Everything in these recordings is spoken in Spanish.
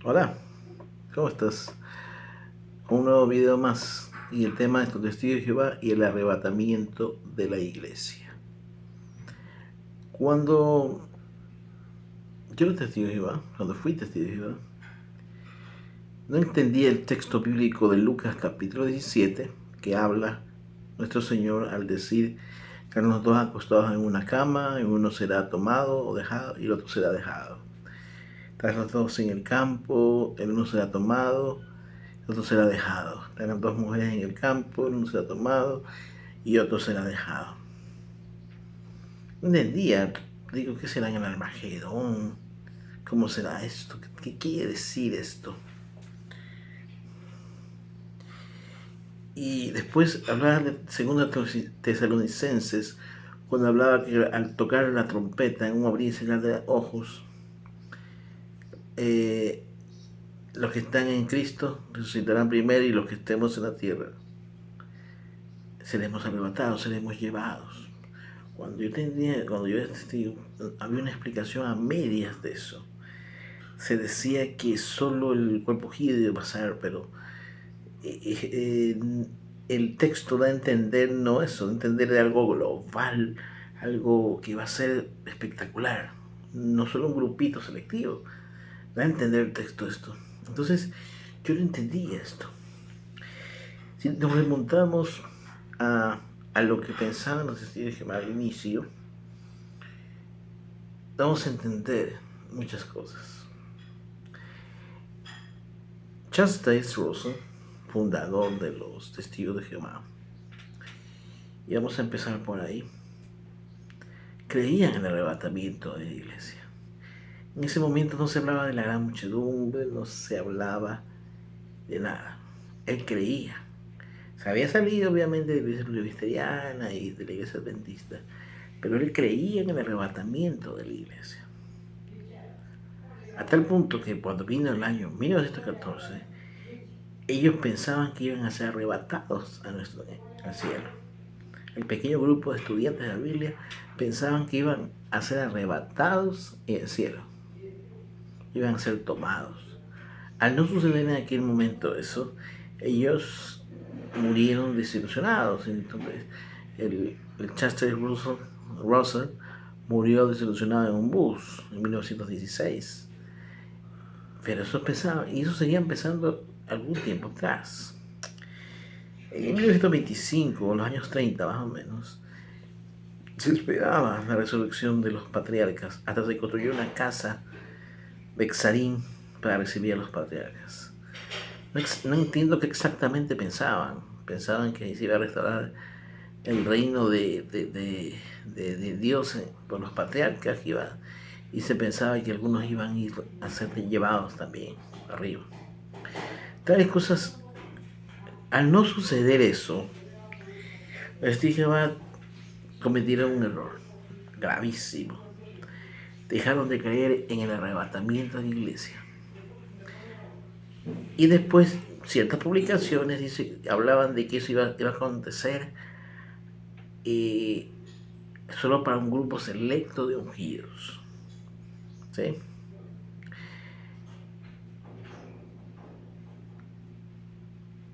Hola, ¿cómo estás? Un nuevo video más y el tema es los testigos de Jehová y el arrebatamiento de la iglesia. Cuando yo era testigo de Jehová, cuando fui testigo de Jehová, no entendía el texto bíblico de Lucas capítulo 17 que habla nuestro Señor al decir que los dos acostados en una cama, y uno será tomado o dejado y el otro será dejado. Están los dos en el campo, el uno será tomado, el otro será dejado. Están las dos mujeres en el campo, el uno será tomado y otro será dejado. Un día digo, ¿qué será en el Armagedón? ¿Cómo será esto? ¿Qué quiere decir esto? Y después hablaba de 2 Tesalonicenses, cuando hablaba que al tocar la trompeta en un abrir y cerrar de ojos, los que están en Cristo resucitarán primero y los que estemos en la tierra seremos arrebatados, seremos llevados. Cuando yo era testigo, había una explicación a medias de eso. Se decía que solo el cuerpo giro iba a pasar, pero el texto da a entender no eso, da a entender de algo global, algo que va a ser espectacular, no solo un grupito selectivo, da a entender el texto esto. Entonces, yo no entendía esto. Si nos remontamos a lo que pensaban los testigos de Jehová al inicio, vamos a entender muchas cosas. Charles Taze Russell, fundador de los Testigos de Jehová, y vamos a empezar por ahí, creía en el arrebatamiento de la iglesia. En ese momento no se hablaba de la gran muchedumbre, no se hablaba de nada. Él creía. Se había salido obviamente de la iglesia presbiteriana y de la iglesia adventista, pero él creía en el arrebatamiento de la iglesia. A tal punto que cuando vino el año 1914, ellos pensaban que iban a ser arrebatados al cielo. El pequeño grupo de estudiantes de la Biblia pensaban que iban a ser arrebatados en el cielo, iban a ser tomados. Al no suceder en aquel momento eso, ellos murieron desilusionados. Entonces, el Chester Russell murió desilusionado en un bus en 1916. Pero eso empezaba, y eso seguía empezando algún tiempo atrás. En 1925, en los años 30 más o menos, se esperaba la resurrección de los patriarcas, hasta se construyó una casa Bexarín para recibir a los patriarcas. No entiendo qué exactamente pensaban. Pensaban que se iba a restaurar el reino de Dios por los patriarcas, y se pensaba que algunos iban a ir a ser llevados también arriba. Tales cosas, al no suceder eso, les dije, cometieron un error gravísimo. Dejaron de creer en el arrebatamiento de la iglesia. Y después ciertas publicaciones hablaban de que eso iba a acontecer solo para un grupo selecto de ungidos. ¿Sí?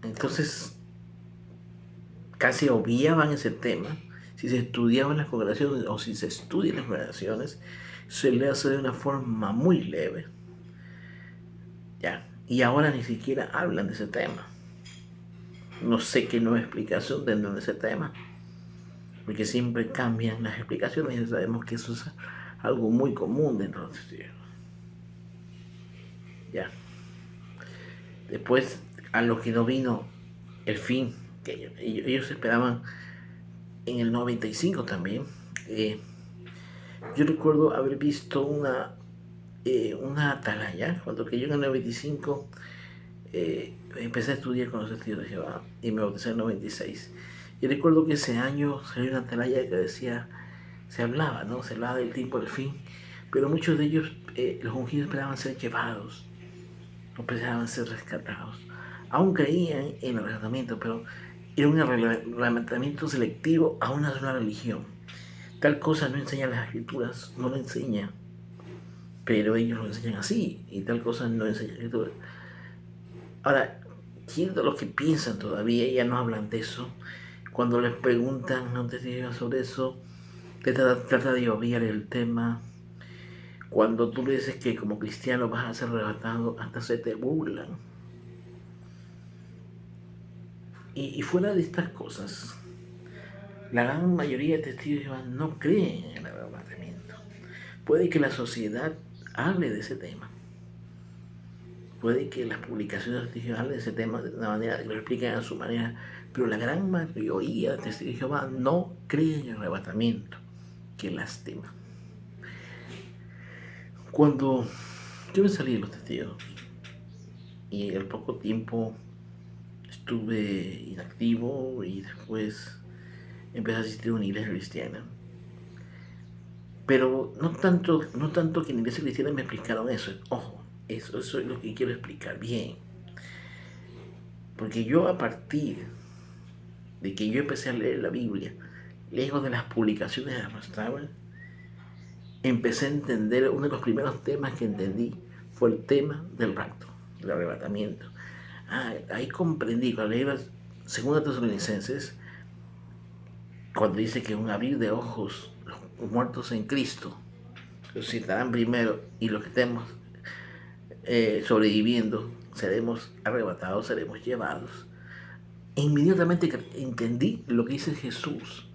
Entonces, casi obviaban ese tema. Si se estudiaban las congregaciones o si se estudian las congregaciones, se le hace de una forma muy leve. ¿Ya? Y ahora ni siquiera hablan de ese tema. No sé qué nueva explicación tendrán de ese tema, porque siempre cambian las explicaciones y sabemos que eso es algo muy común dentro de los testigos. Ya. Después, a lo que no vino el fin, que ellos esperaban en el 95 también. Yo recuerdo haber visto una atalaya, cuando que yo en el 95 empecé a estudiar con los testigos de Jehová y me bauticé en el 96. Y recuerdo que ese año salió una atalaya que decía, se hablaba del tiempo del fin, pero muchos de ellos, los ungidos, esperaban ser llevados, no esperaban ser rescatados. Aún creían en el arrebatamiento, pero era un arrebatamiento selectivo a una sola religión. Tal cosa no enseña las escrituras, no lo enseña. pero ellos lo enseñan así y tal cosa no enseña escritura. Ahora, ¿quién de los que piensan todavía ya no hablan de eso? Cuando les preguntan a un testigo sobre eso, trata de obviar el tema. Cuando tú le dices que como cristiano vas a ser arrebatado, hasta se te burlan. Y fuera de estas cosas, la gran mayoría de testigos de Jehová no creen en el arrebatamiento. Puede que la sociedad hable de ese tema. Puede que las publicaciones de testigos de Jehová hablen de ese tema de una manera que lo expliquen a su manera, pero la gran mayoría de testigos de Jehová no creen en el arrebatamiento. Qué lástima. Cuando yo me salí de los testigos y al poco tiempo estuve inactivo y después empecé a asistir a una iglesia cristiana. Pero no tanto que en la iglesia cristiana me explicaron eso. Ojo, eso es lo que quiero explicar bien. Porque yo a partir de que yo empecé a leer la Biblia, lejos de las publicaciones que arrastraban, empecé a entender, uno de los primeros temas que entendí fue el tema del rapto, del arrebatamiento. Ahí comprendí, cuando leí la Segunda Tesalonicenses, cuando dice que un abrir de ojos, los muertos en Cristo resucitarán primero y los que estemos sobreviviendo seremos arrebatados, seremos llevados. E inmediatamente entendí lo que dice Jesús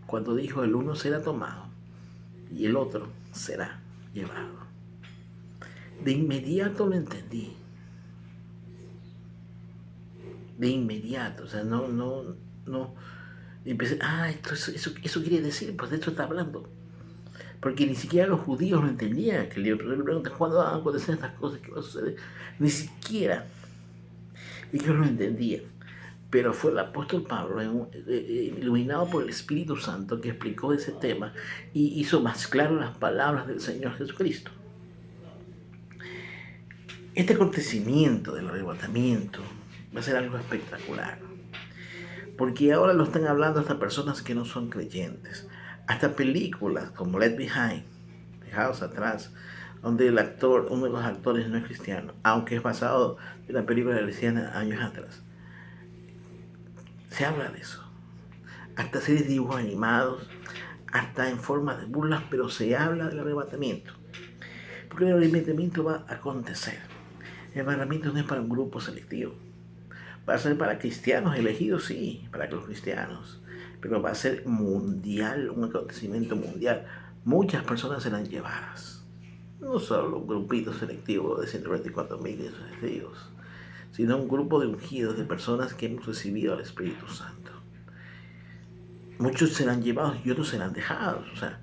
cuando dijo: el uno será tomado y el otro será llevado. De inmediato lo entendí. De inmediato, o sea, no. Y empecé, eso quiere decir, pues de esto está hablando. Porque ni siquiera los judíos lo entendían. Que le preguntan cuándo van a acontecer estas cosas, qué va a suceder. Ni siquiera ellos lo entendían. Pero fue el apóstol Pablo, iluminado por el Espíritu Santo, que explicó ese tema y hizo más claro las palabras del Señor Jesucristo. Este acontecimiento del arrebatamiento va a ser algo espectacular. Porque ahora lo están hablando hasta personas que no son creyentes. Hasta películas como Left Behind, Dejados Atrás, donde uno de los actores no es cristiano, aunque es basado en una película cristiana años atrás. Se habla de eso. Hasta series de dibujos animados, hasta en forma de burlas, pero se habla del arrebatamiento. Porque el arrebatamiento va a acontecer. El arrebatamiento no es para un grupo selectivo. Va a ser para cristianos elegidos, sí, para los cristianos. Pero va a ser mundial, un acontecimiento mundial. Muchas personas serán llevadas. No solo un grupito selectivo de 124,000 testigos, sino un grupo de ungidos, de personas que hemos recibido al Espíritu Santo. Muchos serán llevados y otros serán dejados. O sea,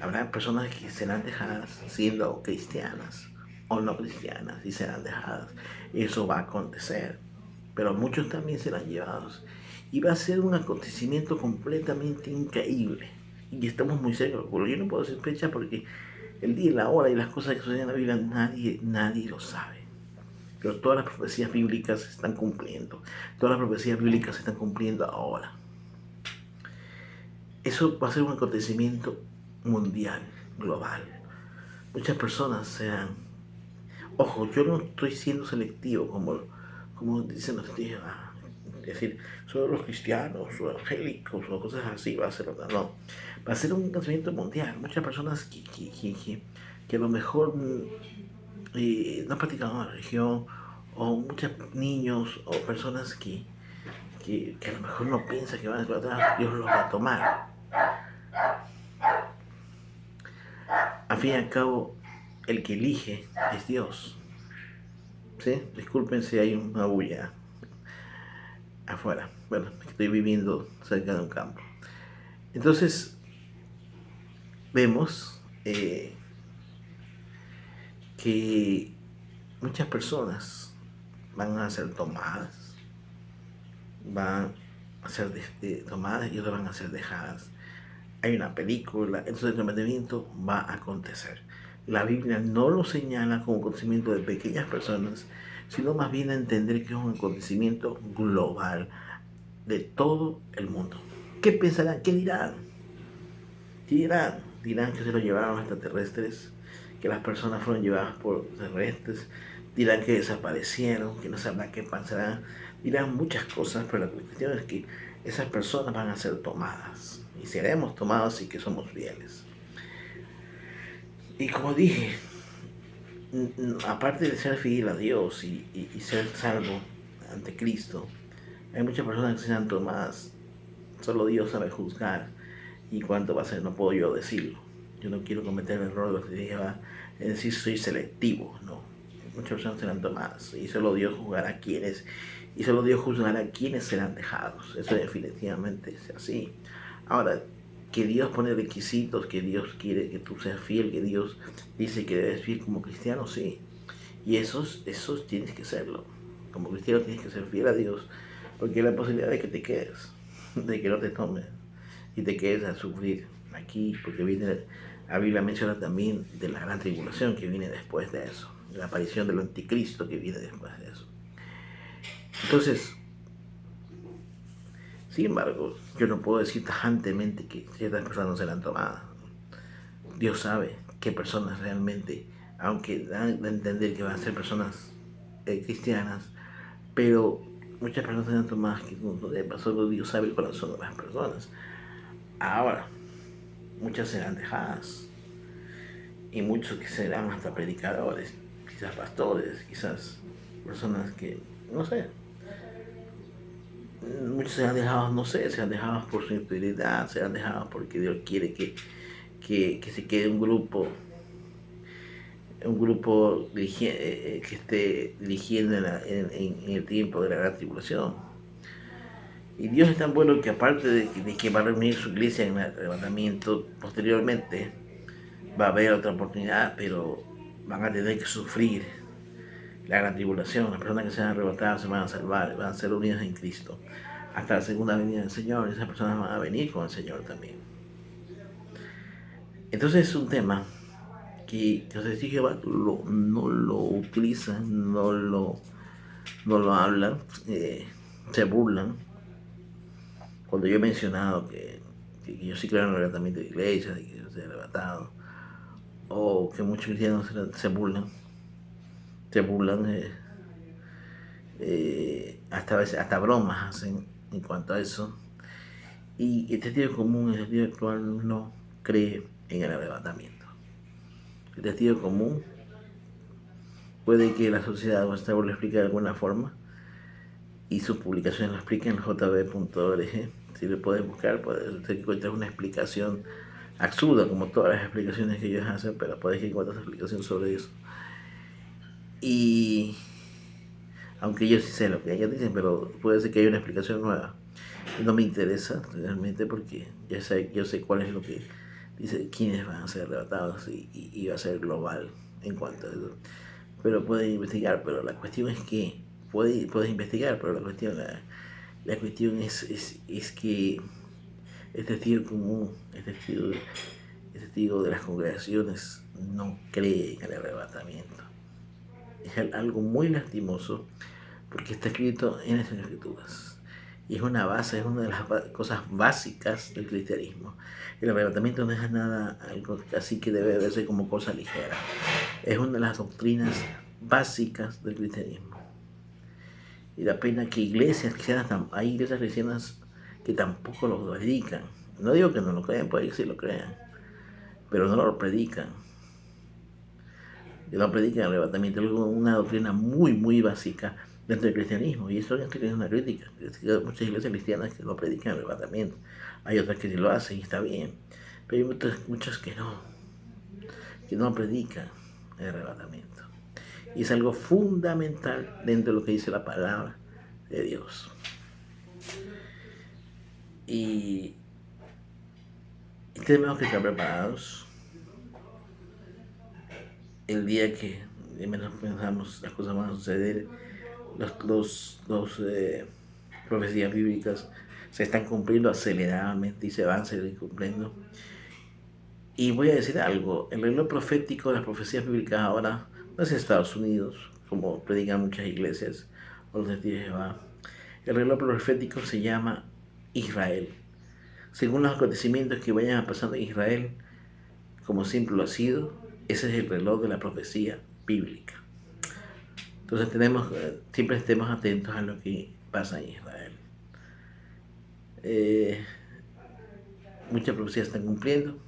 habrá personas que serán dejadas siendo cristianas o no cristianas y serán dejadas. Eso va a acontecer. Pero muchos también serán llevados. Y va a ser un acontecimiento completamente increíble. Y estamos muy cerca. Yo no puedo decir fecha porque el día y la hora y las cosas que suceden en la Biblia nadie lo sabe. Pero todas las profecías bíblicas se están cumpliendo. Todas las profecías bíblicas se están cumpliendo ahora. Eso va a ser un acontecimiento mundial, global. Muchas personas serán... Ojo, yo no estoy siendo selectivo como dicen los testigos. Es decir, solo los cristianos o evangélicos o cosas así va a ser. No, va a ser un acontecimiento mundial. Muchas personas que a lo mejor no practican una religión, o muchos niños o personas que a lo mejor no piensan que van a explotar, Dios los va a tomar. Al fin y al cabo, el que elige es Dios. ¿Sí? Disculpen si hay una bulla afuera. Bueno, estoy viviendo cerca de un campo. Entonces, vemos que muchas personas van a ser tomadas, van a ser tomadas y otras van a ser dejadas. Hay una película, entonces el arrebatamiento va a acontecer. La Biblia no lo señala como acontecimiento de pequeñas personas, sino más bien a entender que es un acontecimiento global de todo el mundo. ¿Qué pensarán? ¿Qué dirán? ¿Qué dirán? Dirán que se lo llevaron los extraterrestres, que las personas fueron llevadas por terrestres, dirán que desaparecieron, que no sabrán qué pasará, dirán muchas cosas, pero la cuestión es que esas personas van a ser tomadas y seremos tomados si que somos fieles. Y como dije, aparte de ser fiel a Dios y ser salvo ante Cristo, hay muchas personas que serán tomadas. Solo Dios sabe juzgar y cuánto va a ser, no puedo yo decirlo. Yo no quiero cometer el error de lo que dije, es decir, soy selectivo, no. Muchas personas serán tomadas y solo Dios juzgará a quienes, y solo Dios juzgará a quienes serán dejados. Eso definitivamente es así. Ahora, que Dios pone requisitos, que Dios quiere que tú seas fiel, que Dios dice que debes fiel como cristiano, sí. Y esos tienes que serlo. Como cristiano tienes que ser fiel a Dios, porque hay la posibilidad de que te quedes, de que no te tomes y te quedes a sufrir aquí, porque viene, la Biblia menciona también de la gran tribulación que viene después de eso, la aparición del anticristo que viene después de eso. Entonces, sin embargo, yo no puedo decir tajantemente que ciertas personas no serán tomadas. Dios sabe qué personas realmente, aunque dan a entender que van a ser personas cristianas, pero muchas personas serán tomadas que solo Dios sabe el corazón de las personas. Ahora, muchas serán dejadas y muchos que serán hasta predicadores, quizás pastores, quizás personas que, no sé, muchos serán dejados, no sé, serán dejados por su infidelidad, serán dejados porque Dios quiere que se quede un grupo que esté dirigiendo en el tiempo de la gran tribulación. Y Dios es tan bueno que aparte de que va a reunir su iglesia en el arrebatamiento, posteriormente va a haber otra oportunidad, pero van a tener que sufrir la gran tribulación. Las personas que sean arrebatadas se van a salvar, van a ser unidas en Cristo hasta la segunda venida del Señor. Esas personas van a venir con el Señor también. Entonces es un tema que los testigos de Jehová no lo utilizan, no lo hablan, se burlan. Cuando yo he mencionado que yo sí creo en el arrebatamiento de iglesias, de que yo soy arrebatado, o que muchos cristianos se burlan, hasta a veces, hasta bromas hacen en cuanto a eso. Y el testigo común, el testigo actual, no cree en el arrebatamiento. El testigo común puede que la sociedad o esta lo explique de alguna forma y sus publicaciones lo explican en jb.org. Si le puedes buscar, puedes encontrar una explicación absurda, como todas las explicaciones que ellos hacen, pero puedes encontrar una explicación sobre eso. Y aunque yo sí sé lo que ellos dicen, pero puede ser que haya una explicación nueva. Y no me interesa realmente porque yo sé cuál es lo que dice, quiénes van a ser arrebatados y va a ser global en cuanto a eso. Pero puedes investigar, pero la cuestión es que puedes investigar, pero la cuestión es que el testigo común, el testigo de las congregaciones no cree en el arrebatamiento. Es algo muy lastimoso porque está escrito en las Escrituras. Y es una base, es una de las cosas básicas del cristianismo. El arrebatamiento no es nada, algo así que debe verse como cosa ligera. Es una de las doctrinas básicas del cristianismo. Y la pena que iglesias cristianas, hay iglesias cristianas que tampoco lo predican. No digo que no lo crean, puede que sí lo crean, pero no lo predican. No predican el arrebatamiento, es una doctrina muy, muy básica dentro del cristianismo, y eso es una crítica. Hay muchas iglesias cristianas que no predican el arrebatamiento, hay otras que sí lo hacen y está bien, pero hay muchas que no predican el arrebatamiento. Y es algo fundamental dentro de lo que dice la palabra de Dios. Y tenemos que estar preparados el día que menos pensamos las cosas van a suceder. Los profecías bíblicas se están cumpliendo aceleradamente y se van a seguir cumpliendo. Y voy a decir algo, el reloj profético de las profecías bíblicas ahora no es Estados Unidos, como predican muchas iglesias o los testigos de Jehová. El reloj profético se llama Israel. Según los acontecimientos que vayan pasando en Israel, como siempre lo ha sido, Ese es el reloj de la profecía bíblica. Entonces siempre estemos atentos a lo que pasa en Israel. Muchas profecías están cumpliendo.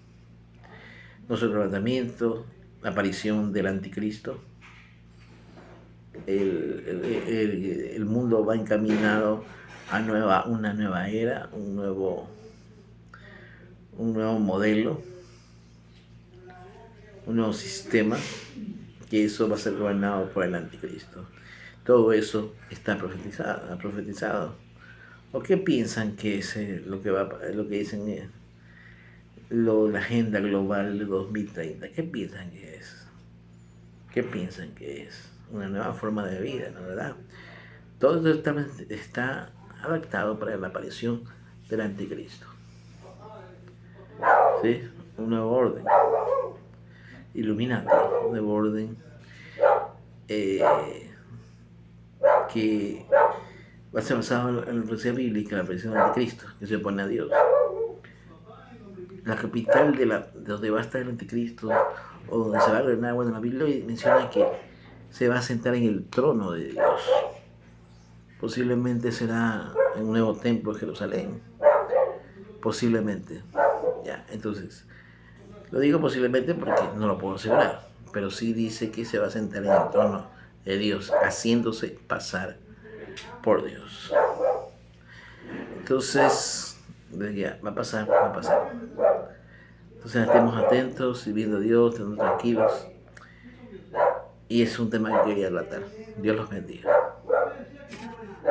Nuestro tratamiento, la aparición del anticristo. El mundo va encaminado a una nueva era, un nuevo modelo, un nuevo sistema, que eso va a ser gobernado por el anticristo. Todo eso está profetizado. ¿O qué piensan que es lo que dicen la agenda global de 2030? ¿Qué piensan que es? ¿Qué piensan que es? Una nueva forma de vida, ¿no, verdad? Todo esto está adaptado para la aparición del anticristo. ¿Sí? Un nuevo orden. Illuminati, un nuevo orden que va a ser basado en la profecía bíblica, la aparición del anticristo, que se opone a Dios. La capital de donde va a estar el anticristo, o donde se va a gobernar, bueno, la Biblia menciona que se va a sentar en el trono de Dios. Posiblemente será en un nuevo templo de Jerusalén. Posiblemente. Ya, entonces, lo digo posiblemente porque no lo puedo asegurar, pero sí dice que se va a sentar en el trono de Dios, haciéndose pasar por Dios. Entonces, ya, va a pasar. Entonces estemos atentos, sirviendo a Dios, estemos tranquilos. Y es un tema que quería tratar. Dios los bendiga.